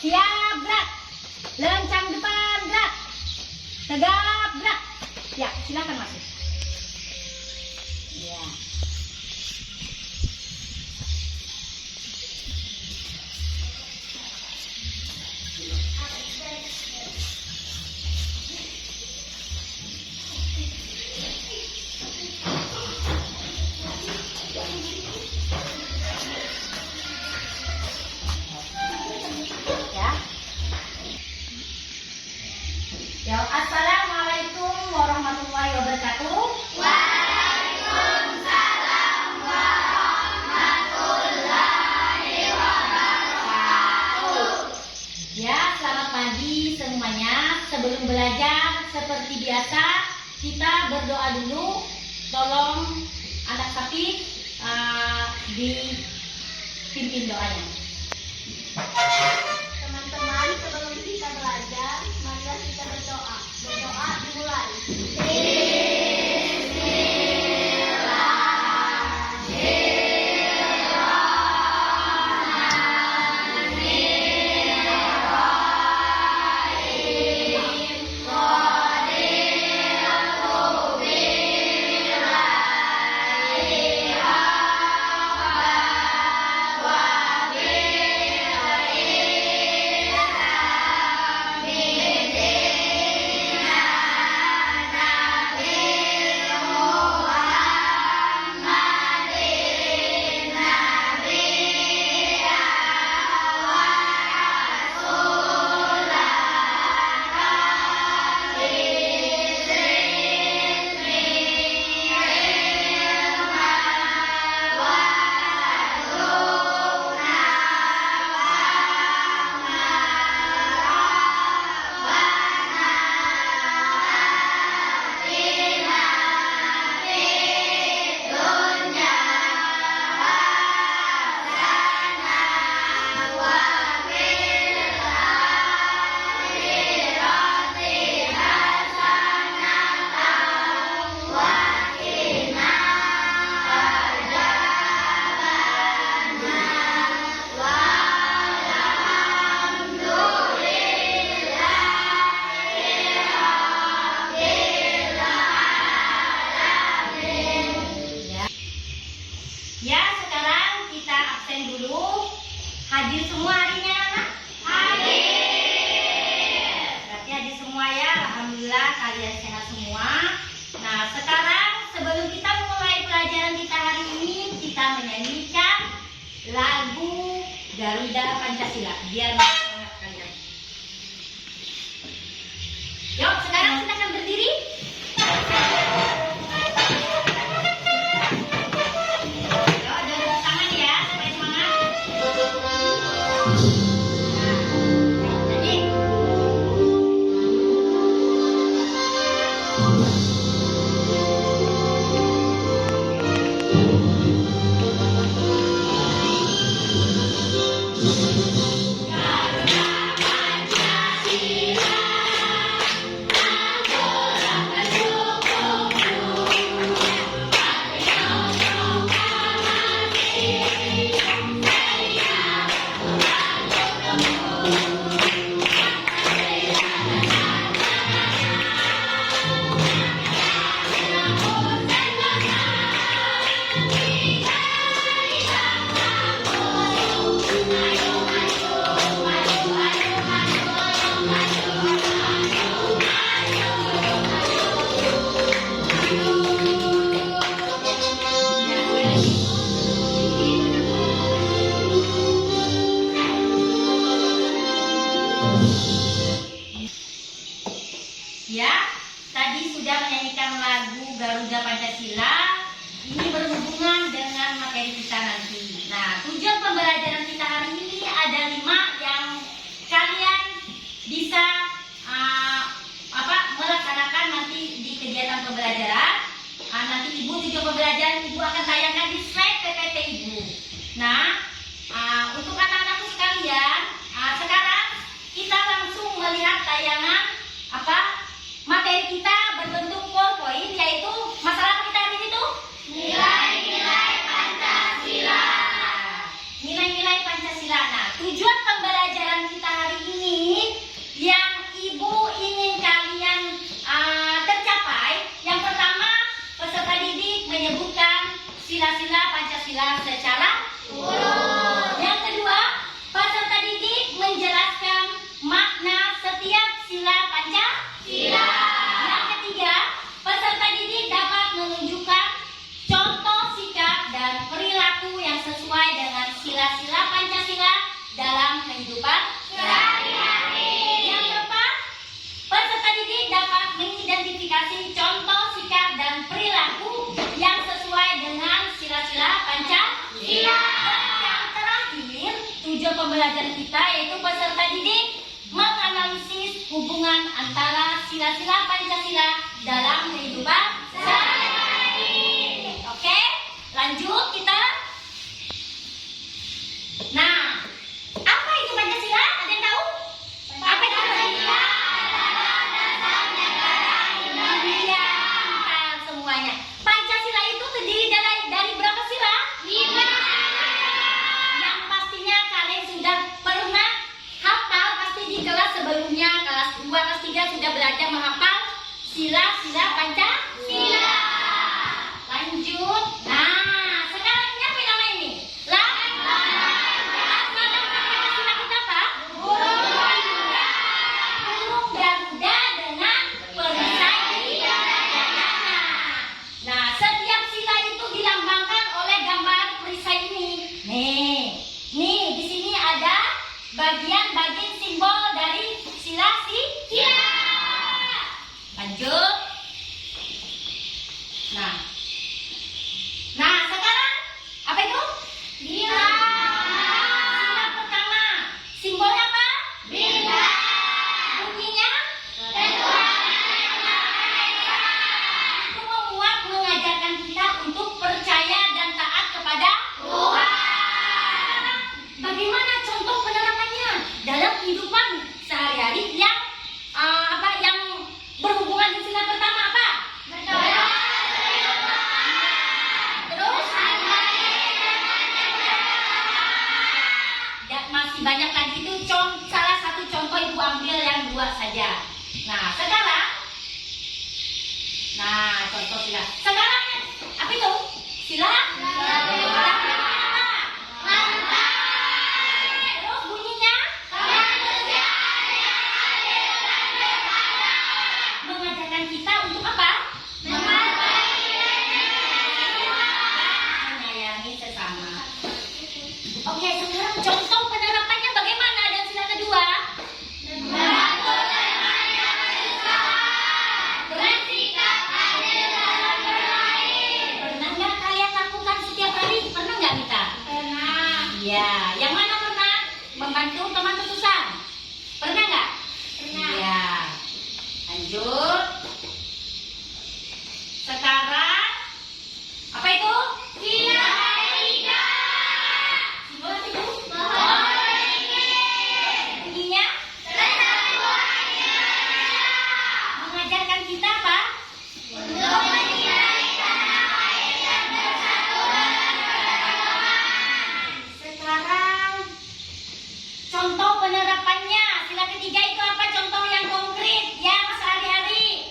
Siap, gerak. Lencang depan, gerak. Tegap, gerak. Ya, silakan masuk. Ya. Ya, assalamualaikum warahmatullahi wabarakatuh. Waalaikumsalam warahmatullahi wabarakatuh. Ya, selamat pagi semuanya. Sebelum belajar seperti biasa, kita berdoa dulu. Tolong anak sakit dipimpin doanya. Teman-teman, sebelum kita belajar, marilah kita berdoa. Berdoa dimulai. Ya, sekarang kita absen dulu. Hadir semua harinya, anak? Hadir. Berarti hadir semua ya. Alhamdulillah kalian sehat semua. Nah, sekarang sebelum kita mulai pelajaran kita hari ini, kita menyanyikan lagu Garuda Pancasila. Biar semangat kalian. Yuk, sekarang silakan berdiri. Ya, tadi sudah menyanyikan lagu Garuda Pancasila. Ini berhubungan dengan materi kita nanti. Nah, tujuan pembelajaran kita hari ini ada 5 yang kalian bisa melaksanakan nanti di kegiatan pembelajaran. Nanti Ibu tujuan pembelajaran Ibu akan tayangkan di slide PPT Ibu. Nah, untuk anak-anakku sekalian, sekarang kita langsung pelajaran kita yaitu peserta didik menganalisis hubungan antara sila-sila Pancasila dalam kehidupan sehari-hari. Oke, lanjut kita. Nah, apa itu Pancasila? Ada yang tahu? Apa itu Pancasila? Iya, pintar semuanya. Pancasila itu terdiri dari berapa sila? 5. Yang pastinya kalian sudah pernah hafal pasti di kelas sebelumnya, kelas 2, kelas 3 sudah belajar menghafal sila-sila Pancasila. Lanjut. Nah, sekarang siapa yang nama ini? Pancasila kita apa? Burung Garuda dengan perisai di dadanya. Nah, setiap sila itu dilambangkan oleh gambar perisai ini. Nih di sini ada bagian-bagian simbol dari sila. Lanjut. Nah, sekarang apa itu? Sila pertama. Simbolnya apa? Bintang. Bunyinya? Itu mengajarkan kita untuk percaya dan taat kepada Tuhan. Bagaimana contoh penerapannya dalam kehidupan sehari-hari yang berhubungan dengan sila pertama apa? Terus? Dan masih banyak lagi itu salah satu contoh ibu ambil yang 2 saja. Nah, sekarang contoh sila. Sekarang apa itu? Sila? Terus bunyinya? Mengajarkan kita untuk apa? Menyayangi sesama. Oke, sekarang contoh penerapannya bagaimana dan sila kedua? Bersikap adil dalam bermain. Pernah nggak kalian lakukan setiap hari? Pernah nggak kita? Pernah. Iya, yang mana pernah? Membantu teman kesusahan? Pernah nggak? Pernah. Iya. Lanjut. Sekarang apa itu? Sila ketiga. Simbol apa itu? Bunyinya? Mengajarkan kita apa? Untuk mencintai tanah air dan bersatu dalam keberagaman. Sekarang contoh penerapannya sila ketiga itu apa? Contoh yang konkret yang sehari-hari.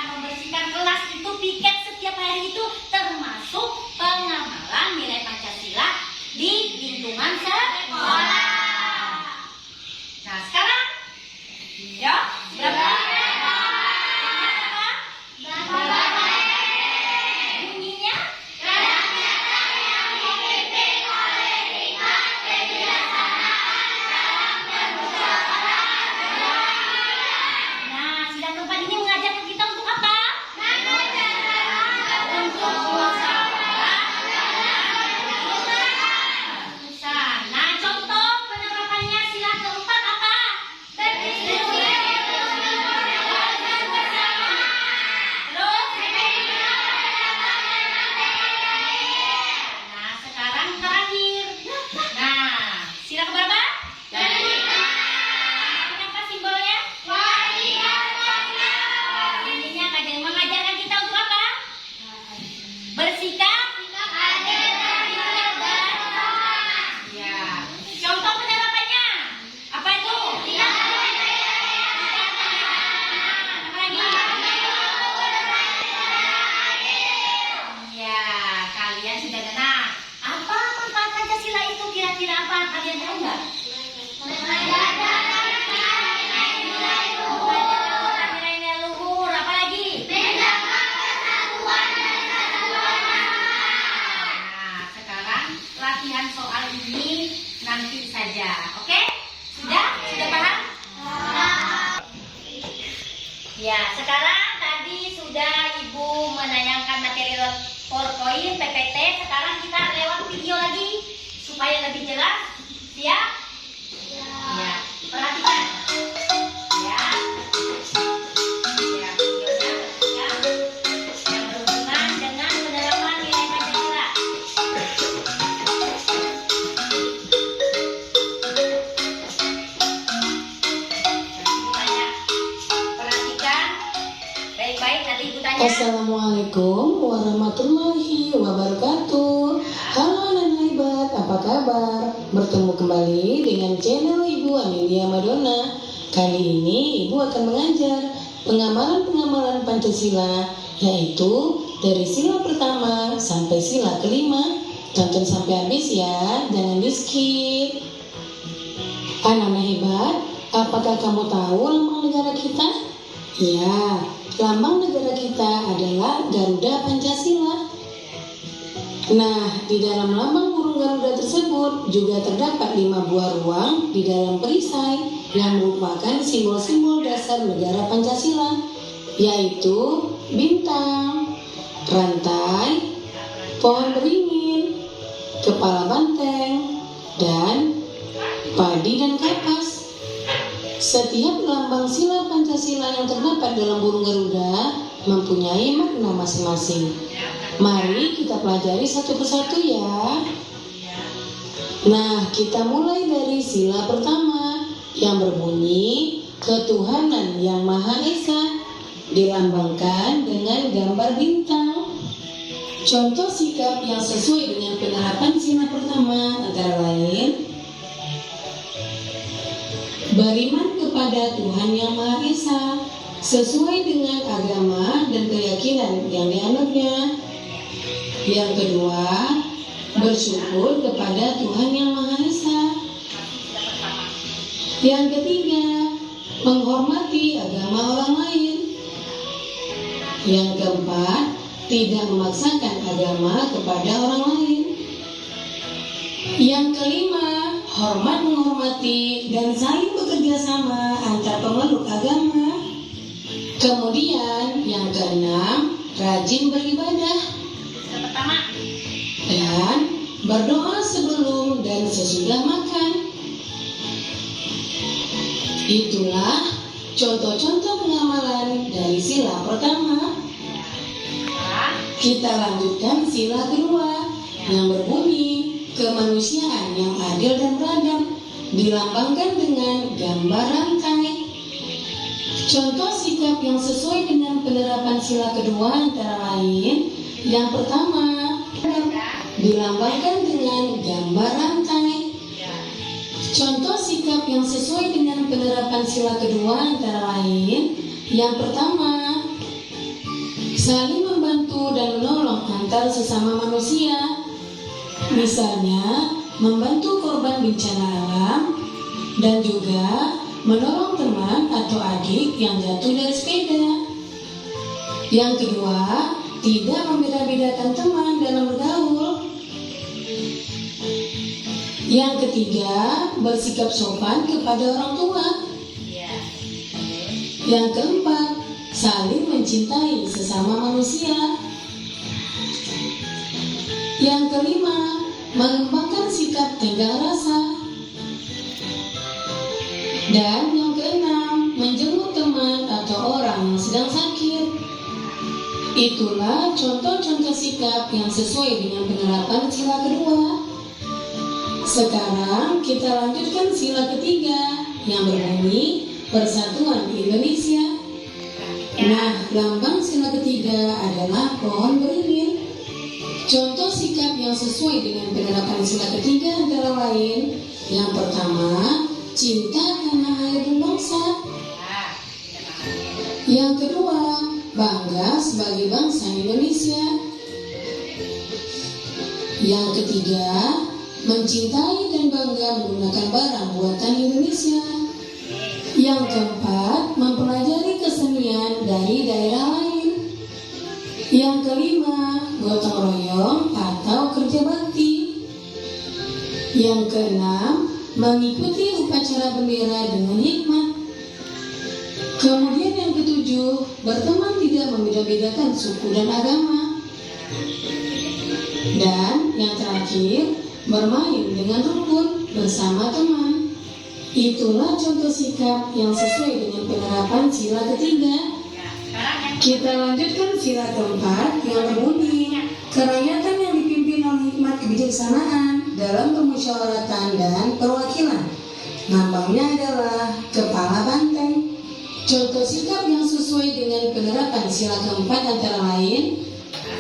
Membersihkan kelas itu piket setiap hari itu termasuk pengamalan nilai Pancasila di lingkungan sekolah. Nah, sekarang berapa? Bunyinya? Nah, sila keempat ini mengajarkan kita untuk apa? Untuk musyawarah keputusan. Nah, contoh penerapannya sila keempat apa? Berdiskusi bersama. Terus? Nah, sekarang terakhir. Nah, sila keberapa? Apa simbolnya? Bunyinya kajian mengajarkan kita untuk apa? Bersikap adil dan bersama. Ya. Contoh penerapannya apa itu? Apa lagi? Ya, kalian sudah kenal. Apa manfaat Pancasila itu kira-kira apa? Kalian tahu nggak? Nilai-nilai luhur, apa lagi? Nah, sekarang latihan soal ini nanti saja, oke? Sudah paham? Ya, sekarang tadi sudah Ibu menayangkan materi PPT. Sekarang kita lewat video lagi supaya lebih jelas. Siap? Ya. Perhatikan. Ya. Ya, videonya ya. Yang berhubungan dengan penerapan nilai Pancasila. Perhatikan baik-baik, nanti ibu tanya. Assalamualaikum warahmatullahi wabarakatuh. Halo anak hebat, apa kabar? Bertemu kembali dengan channel Ibu Amelia Madonna. Kali ini Ibu akan mengajar pengamalan Pancasila, yaitu dari sila pertama sampai sila kelima. Tonton sampai habis ya, jangan di skip. Anak-anak hebat, apakah kamu tahu lambang negara kita? Ya, lambang negara kita adalah Garuda Pancasila. Nah, di dalam lambang burung Garuda tersebut juga terdapat 5 buah ruang di dalam perisai yang merupakan simbol-simbol dasar negara Pancasila, yaitu bintang, rantai, pohon beringin, kepala banteng, dan padi dan kapas. Setiap lambang sila Pancasila yang terdapat dalam burung Garuda mempunyai makna masing-masing. Mari kita pelajari satu persatu ya. Nah, kita mulai dari sila pertama yang berbunyi ketuhanan yang Maha Esa, dilambangkan dengan gambar bintang. Contoh sikap yang sesuai dengan penerapan sila pertama antara lain: beriman kepada Tuhan Yang Maha Esa sesuai dengan agama dan keyakinan yang dianutnya. Yang kedua, bersyukur kepada Tuhan Yang Maha Esa. Yang ketiga, menghormati agama orang lain. Yang keempat, tidak memaksakan agama kepada orang lain. Yang kelima, hormat menghormati dan saling bekerja sama antar pemeluk agama. Kemudian yang keenam, rajin beribadah dan berdoa sebelum dan sesudah makan. Itulah contoh-contoh pengamalan dari sila pertama. Kita lanjutkan sila kedua yang berbunyi kemanusiaan yang adil dan beradab, dilambangkan dengan gambar rantai. Contoh sikap yang sesuai dengan penerapan sila kedua antara lain: yang pertama, dilambangkan dengan gambar rantai. Contoh sikap yang sesuai dengan penerapan sila kedua antara lain: yang pertama, saling membantu dan menolong antar sesama manusia. Misalnya, membantu korban bencana alam dan juga menolong teman atau adik yang jatuh dari sepeda. Yang kedua, tidak membeda-bedakan teman dalam bergaul. Yang ketiga, bersikap sopan kepada orang tua. Yang keempat, saling mencintai sesama manusia. Yang kelima, mengembangkan sikap tenggang rasa. Dan yang keenam, menjenguk teman atau orang yang sedang sakit. Itulah contoh-contoh sikap yang sesuai dengan penerapan sila kedua. Sekarang kita lanjutkan sila ketiga yang berbunyi Persatuan Indonesia. Nah, lambang sila ketiga adalah pohon beringin. Contoh sikap yang sesuai dengan penerapan sila ketiga antara lain: yang pertama, cinta tanah air dan bangsa. Yang kedua, bangga sebagai bangsa Indonesia. Yang ketiga, mencintai dan bangga menggunakan barang buatan Indonesia. Yang keempat, mempelajari kesenian dari daerah lain. Yang kelima, gotong royong atau kerja bakti. Yang keenam, mengikuti upacara bendera dengan hikmat. Kemudian yang ketujuh, berteman tidak membeda-bedakan suku dan agama. Dan yang terakhir, bermain dengan rukun bersama teman. Itulah contoh sikap yang sesuai dengan penerapan sila ketiga. Kita lanjutkan sila keempat yang berbunyi, kerakyatan yang dipimpin oleh hikmat kebijaksanaan dalam permusyawaratan dan perwakilan. Lambangnya adalah kepala banteng. Contoh sikap yang sesuai dengan penerapan sila keempat antara lain,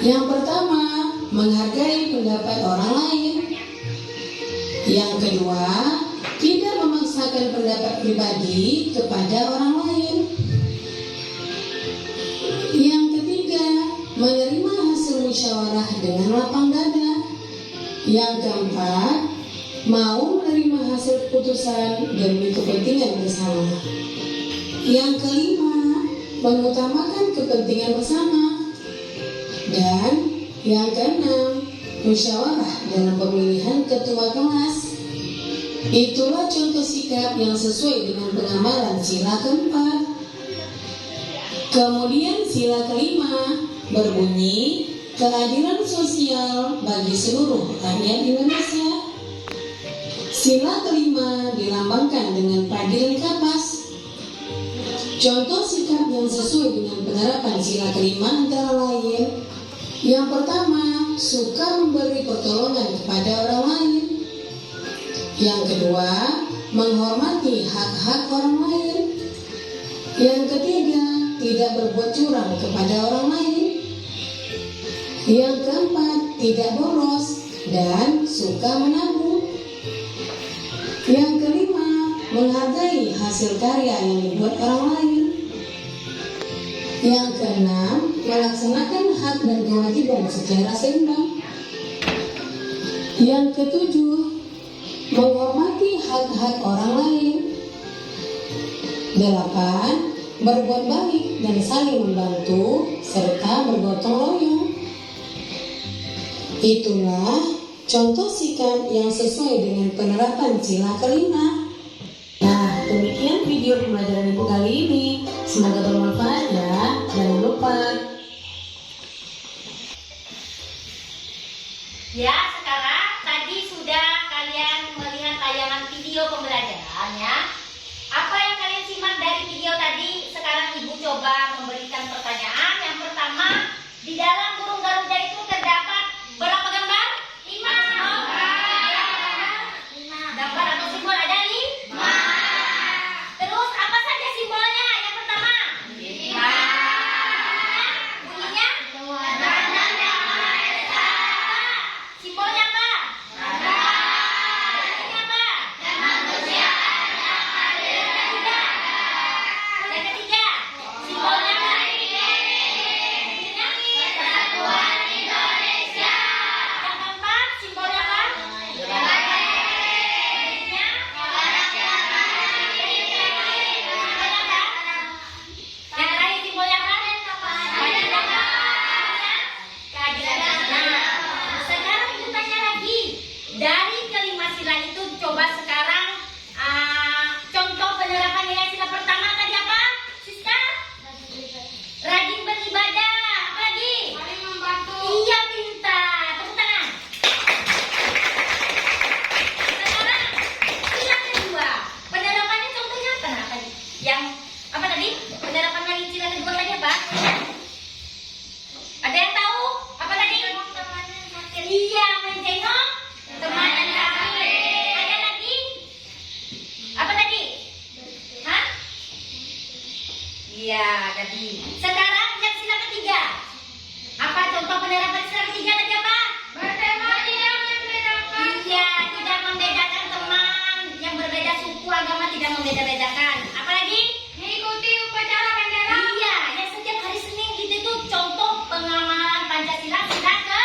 yang pertama, menghargai pendapat orang lain. Yang kedua, tidak memaksakan pendapat pribadi kepada orang lain. Yang ketiga, menerima hasil musyawarah dengan lapang dada. Yang keempat, mau menerima hasil keputusan demi kepentingan bersama. Yang kelima, mengutamakan kepentingan bersama. Dan yang keenam, musyawarah dalam pemilihan ketua kelas. Itulah contoh sikap yang sesuai dengan pengamalan sila keempat. Kemudian sila kelima berbunyi, keadilan sosial bagi seluruh rakyat Indonesia. Sila kelima dilambangkan dengan padi dan kapas. Contoh sikap yang sesuai dengan penerapan sila kelima antara lain, yang pertama, suka memberi pertolongan kepada orang lain. Yang kedua, menghormati hak-hak orang lain. Yang ketiga, tidak berbuat curang kepada orang lain. Yang keempat, tidak boros dan suka menabung. Yang kelima, menghargai hasil karya yang dibuat orang lain. Yang keenam, melaksanakan hak dan kewajiban secara seimbang. Yang ketujuh, menghormati hak-hak orang lain. 8. Berbuat baik dan saling membantu serta bergotong royong. Itulah contoh sikap yang sesuai dengan penerapan sila kelima. Nah, demikian video pembelajaran Ibu kali ini. Semoga bermanfaat ya. Jangan lupa. Ya, sekarang tadi sudah kalian melihat tayangan video pembelajarannya. Apa yang kalian simak dari video tadi? Sekarang Ibu coba memberikan pertanyaan. Yang pertama, di dalam burung garuda itu terdapat berapa gambar? 5. Gambar atau simbol ada 5. Terus apa saja simbolnya? Yang pertama, 5. Bunyinya? Simbolnya apa? Bunyinya apa? Yang ketiga, simbolnya apa? Bunyinya? Persatuan Indonesia. Yang keempat, simbolnya apa? Bunyinya? Simbolnya apa? Yang terakhir simbolnya apa? Keadilan. Nah, sekarang Ibu tanya lagi. Dari kelima sila itu, coba sekarang contoh penerapan nilai sila pertama tadi apa? Siska? Rajin beribadah. Apa lagi? Saling membantu. Iya, pintar. Tepuk tangan. Sekarang sila kedua. Penerapannya contohnya apa? Nah, tadi. Yang apa tadi? Penerapan nilai sila kedua tadi apa? Ada yang tahu? Apa tadi? Iya, menjenguk teman yang sakit. Ada lagi? Apa tadi? Hah? Iya, tadi. Sekarang yang sila ketiga. Apa contoh penerapan sila ketiga tadi apa? Berteman tidak membedakan. Iya, tidak membedakan teman yang berbeda suku, agama, tidak membeda-bedakan. Apa lagi? Mengikuti upacara bendera. Iya, yang setiap hari Senin itu tuh contoh pengamalan Pancasila sila ketiga.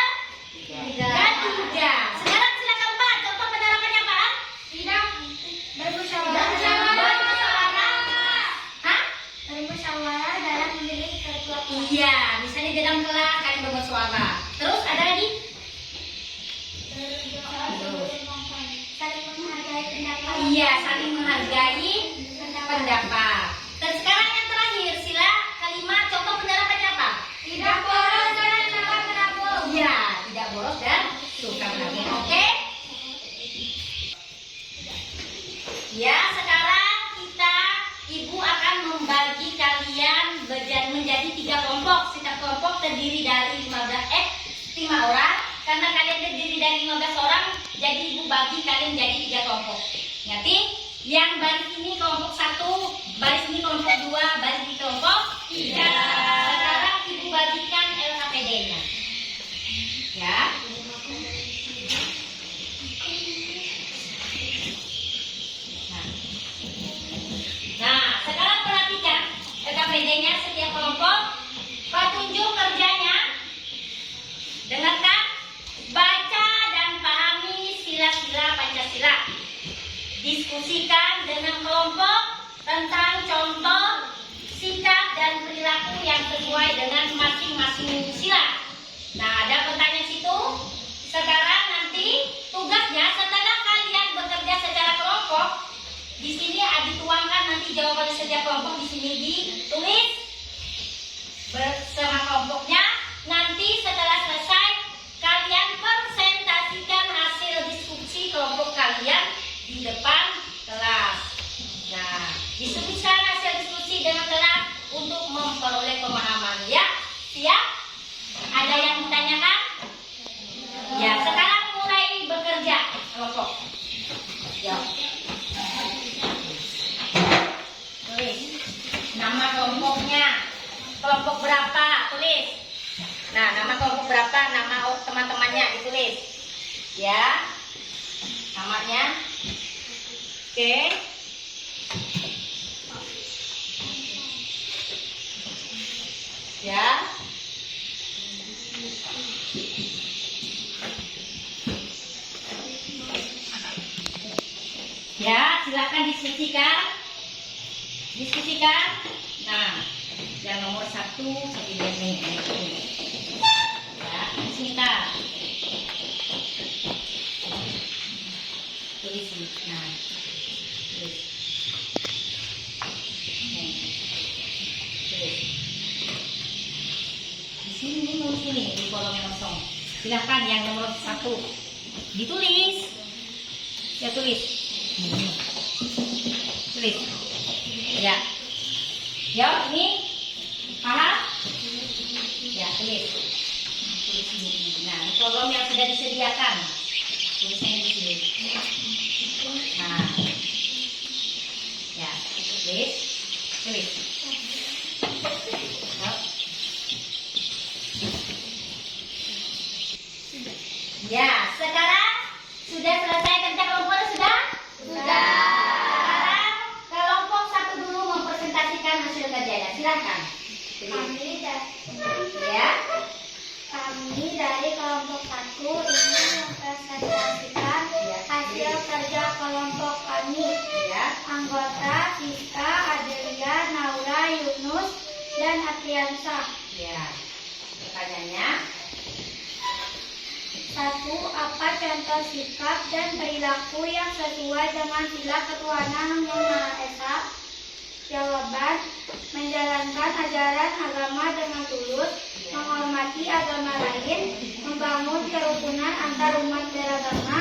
jadi ibu bagi kalian jadi 3 kelompok. Ngerti? Yang baris ini kelompok 1, baris ini kelompok 2, baris ini kelompok 3. Sekarang ibu bagikan LKPD-nya. Ya. Nah, sekarang perhatikan LKPD-nya setiap kelompok. Petunjuk kerjanya. Dengarkan, baca dan pahami sila-sila Pancasila. Diskusikan dengan kelompok tentang contoh, sikap dan perilaku yang sesuai dengan masing-masing sila. Nah, ada pertanyaan situ. Sekarang nanti tugasnya setelah kalian bekerja secara kelompok, di sini dituangkan nanti jawabannya setiap kelompok, di sini ditulis bersama kelompoknya. Nanti setelah selesai kalian presentasikan hasil diskusi kelompok kalian di depan kelas. Nah, diskusikan hasil diskusi dengan kelas untuk memperoleh pemahaman. Ya, siap? Ada yang ditanyakan? Ya, sekarang mulai bekerja kelompok. Ya. Tulis nama kelompoknya. Kelompok berapa? Tulis. Nah, nama kelompok berapa? Nama teman-temannya ditulis. Ya. Namanya. Oke. Ya. Ya, silakan diskusikan. Diskusikan. Nah, yang nomor 1 ini. Ya, Sinta. Tulis. Nah, tulis. Tulis. Di sini, nulis ini di kolom kosong. Silakan yang nomor 1 ditulis. Ya, tulis. Tulis. Ya. Ya, ini paham? Ya, tulis. Tulis ini. Nah, di kolom yang sudah disediakan. Tulisnya di sini. Nah. Ya, tulis. Tulis. Ya, sekarang sudah selesai kerja kelompok sudah? Sudah. Sekarang kelompok 1 dulu mempresentasikan hasil kerjanya. Silakan. Ya. Kami dari kelompok 1 ingin mempresentasikan hasil kerja kelompok kami. Ya. Anggota Siska, Adelia, Naura, Yunus, dan Atriansah. Ya. Pertanyaannya. 1. Apa contoh sikap dan perilaku yang sesuai dengan sila ketuhanan yang Maha Esa? Jawaban, menjalankan ajaran agama dengan tulus, menghormati agama lain, membangun kerukunan antar umat beragama,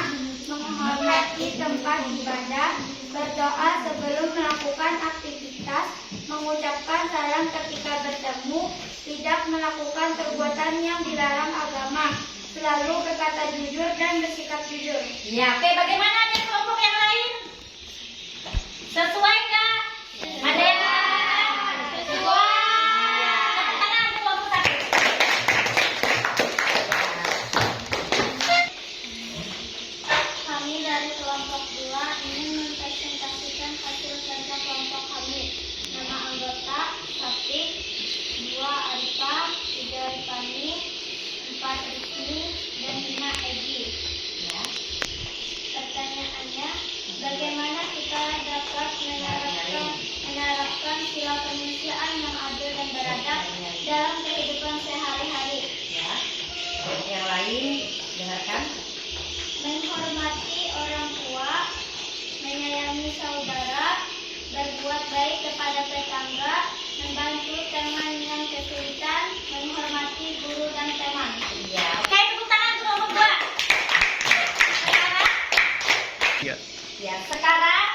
menghormati tempat ibadah, berdoa sebelum melakukan aktivitas, mengucapkan salam ketika bertemu, tidak melakukan perbuatan yang dilarang agama, selalu berkata jujur dan bersikap jujur. Ya, oke. Bagaimana dengan kelompok yang lain? Sesuai nggak? Ada yang mengatakan sesuai? Ya. Tepuk tangan untuk kelompok 1. Kami dari kelompok 2 ingin mempresentasikan hasil kerja kelompok kami. Nama anggota 1, 2 Arifah, 3 Rifani, 4 Rizky, dan 5 Egi. Ya. Pertanyaannya, bagaimana kita dapat menerapkan sila kemanusiaan yang adil dan beradab dalam kehidupan sehari-hari? Ya. Yang lain dengarkan. Menghormati orang tua, menyayangi saudara, berbuat baik kepada tetangga, membantu teman yang kesulitan, menghormati guru dan teman. Ya. Oke, tepuk tangan untuk kelompok 2. Sekarang. Ya. Ya, sekarang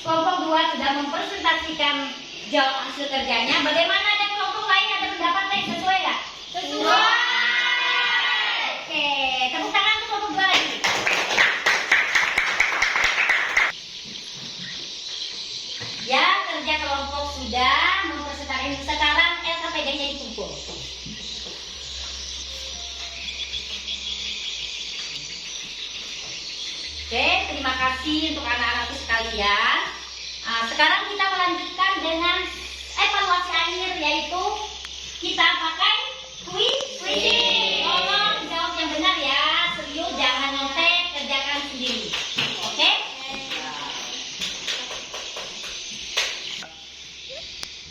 kelompok 2 sudah mempresentasikan jawab hasil kerjanya. Bagaimana dengan kelompok lain? Ada pendapat lain sesuai nggak? Sesuai. Oke, tepuk tangan untuk kelompok 2 lagi. terima kasih untuk anak-anakku sekalian. Sekarang kita melanjutkan dengan evaluasi akhir, yaitu kita pakai quiz. Tolong jawab yang benar ya, serius, jangan nyontek, kerjakan sendiri. Oke?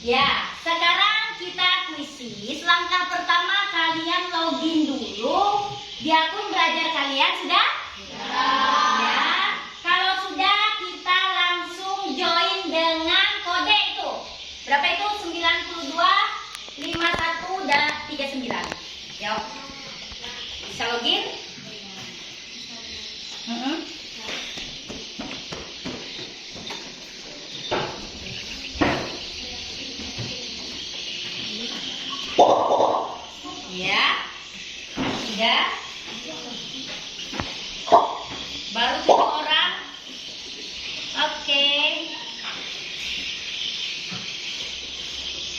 Ya, sekarang kita kuisis. Langkah pertama kalian login dulu di akun belajar kalian, sudah? Ya. Kalau sudah, kita langsung join dengan kode itu. Berapa itu? 92 51 dan 39. Yuk. Bisa login? Ya, sudah. Baru 7 orang. Oke.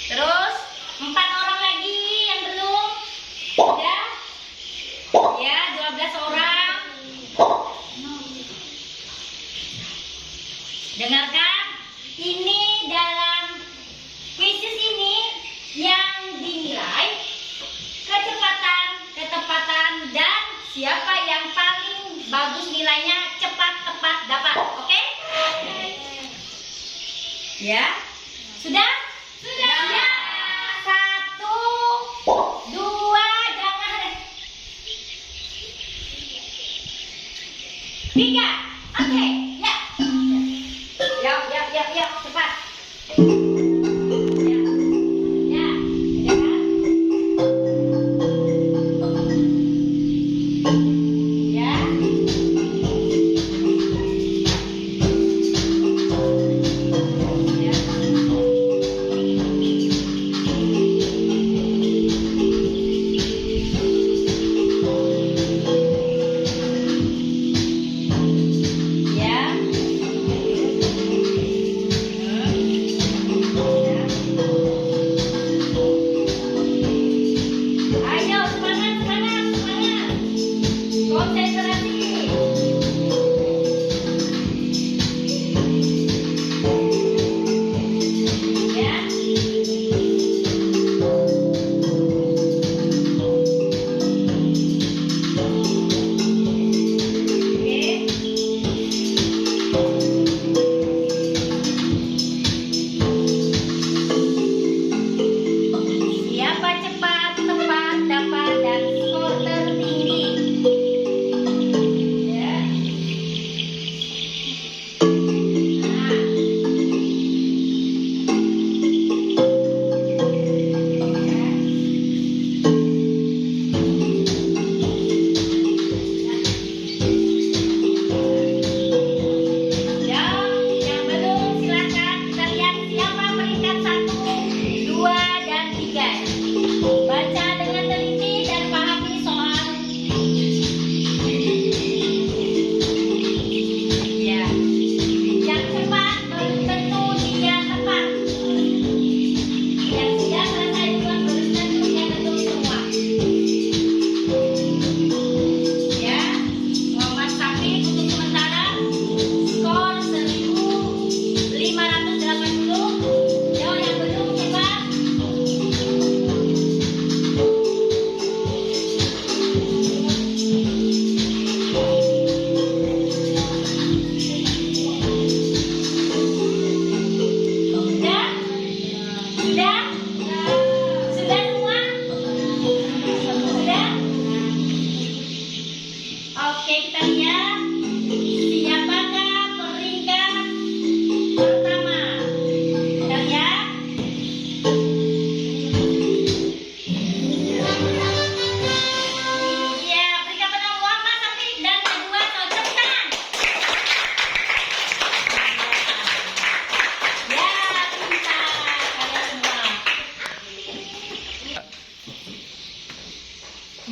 Terus 4 orang lagi yang belum. Sudah. Ya, 12 orang. Dengarkan, ini dalam kuisis ini yang dinilai kecepatan, ketepatan, dan siapa yang paling bagus nilainya, cepat, tepat, dapat. Oke? Ya? Sudah? Sudah. Ya. 1, 2, jangan. 3. Oke. Ya. Ya, cepat.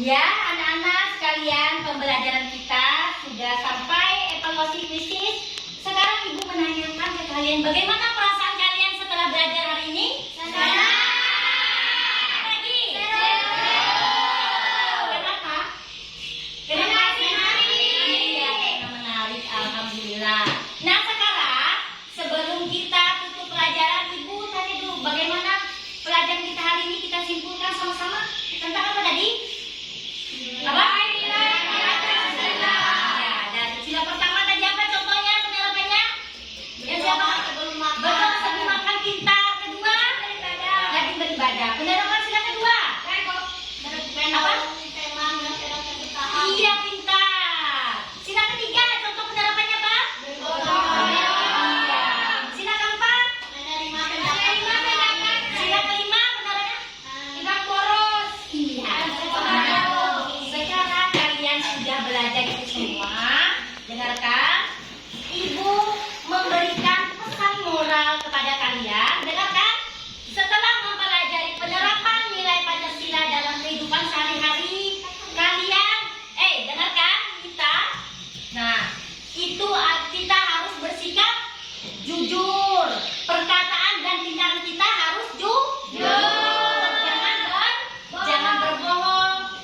Ya, anak-anak sekalian, pembelajaran kita sudah sampai evaluasi kuisis. Sekarang Ibu menanyakan ke kalian, bagaimana perasaan kalian setelah belajar hari ini? Senang. Lagi? Senang. Kenapa? Kenapa menarik? Iya, karena menarik. Alhamdulillah. Bapak Ibu semua, dengarkan. Ibu memberikan pesan moral kepada kalian. Dengarkan. Setelah mempelajari penerapan nilai Pancasila dalam kehidupan sehari-hari, kalian, dengarkan kita. Nah, itu kita harus bersikap jujur. Perkataan dan tindakan kita harus jujur. Jangan berbohong.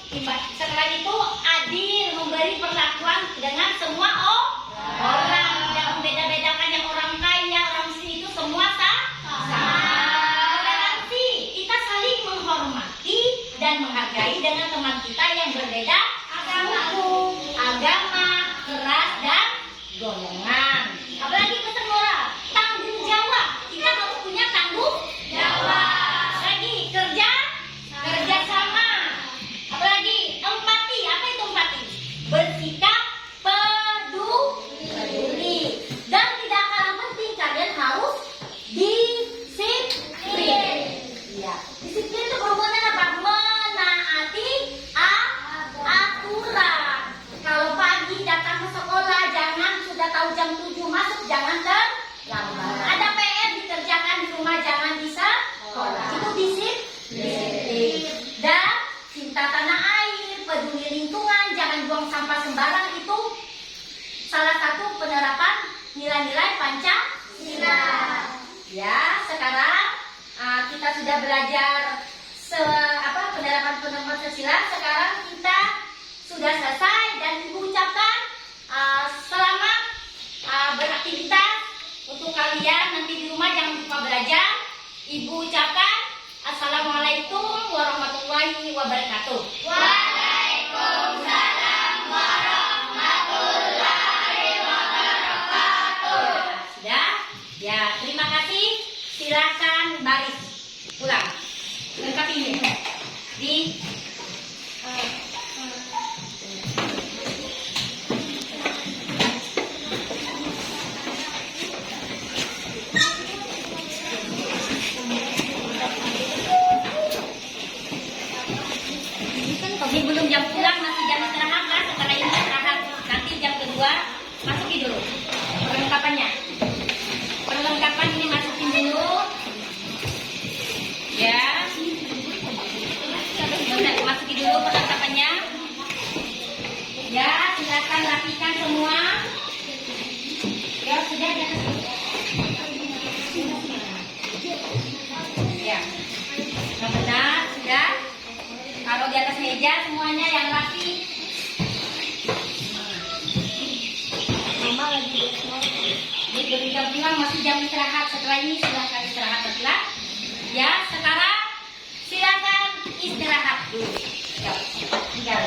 Setelah itu adil, memberi perlakuan dengan semua orang. Tidak membeda-bedakan yang orang kaya, orang miskin, itu semua sama. Toleransi, kita saling menghormati dan menghargai dengan teman kita yang berbeda agama, ras, dan golongan. Apalagi pesan moral, tanggung jawab. Kita harus punya tanggung jawab. Lagi kerja sama. Apalagi empati. Apa itu empati? Bersikap peduli. Dan tidak kalah penting, kalian harus disiplin. Ya, disiplin itu berhubungan apa? Menaati aturan. Kalau pagi datang ke sekolah, jangan sudah tahu jam 7 masuk, jangan terlambat. Ada PR dikerjakan di rumah, jangan bisa sekolah. Itu disiplin. Dan cinta tanah air, peduli lingkungan, jangan buang sampah sembarang, itu salah satu penerapan nilai-nilai Pancasila. Ya, sekarang kita sudah belajar penerapan Pancasila. Sekarang kita sudah selesai dan Ibu ucapkan selamat beraktivitas untuk kalian nanti di rumah, jangan lupa belajar. Ibu ucapkan Assalamualaikum warahmatullahi wabarakatuh. Waalaikumsalam warahmatullahi wabarakatuh. Sudah? Ya, terima kasih. Silakan baris pulang. Lengkapi ini. Ini belum jam pulang, masih jam istirahat kan? Setelah ini istirahat. Nanti jam kedua masukin dulu perlengkapannya. Perlengkapan ini masukin dulu. Ya. Masukin dulu perlengkapannya. Ya, silakan rapikan semua. Ya, sudah di atas. Ya. Yang benar, sudah. Taruh di atas meja semuanya yang rapi. Mama lagi ini belum jam pulang, masih jam istirahat. Setelah ini silahkan istirahat setelah. Ya, sekarang silakan istirahat dulu. Ya, tinggal.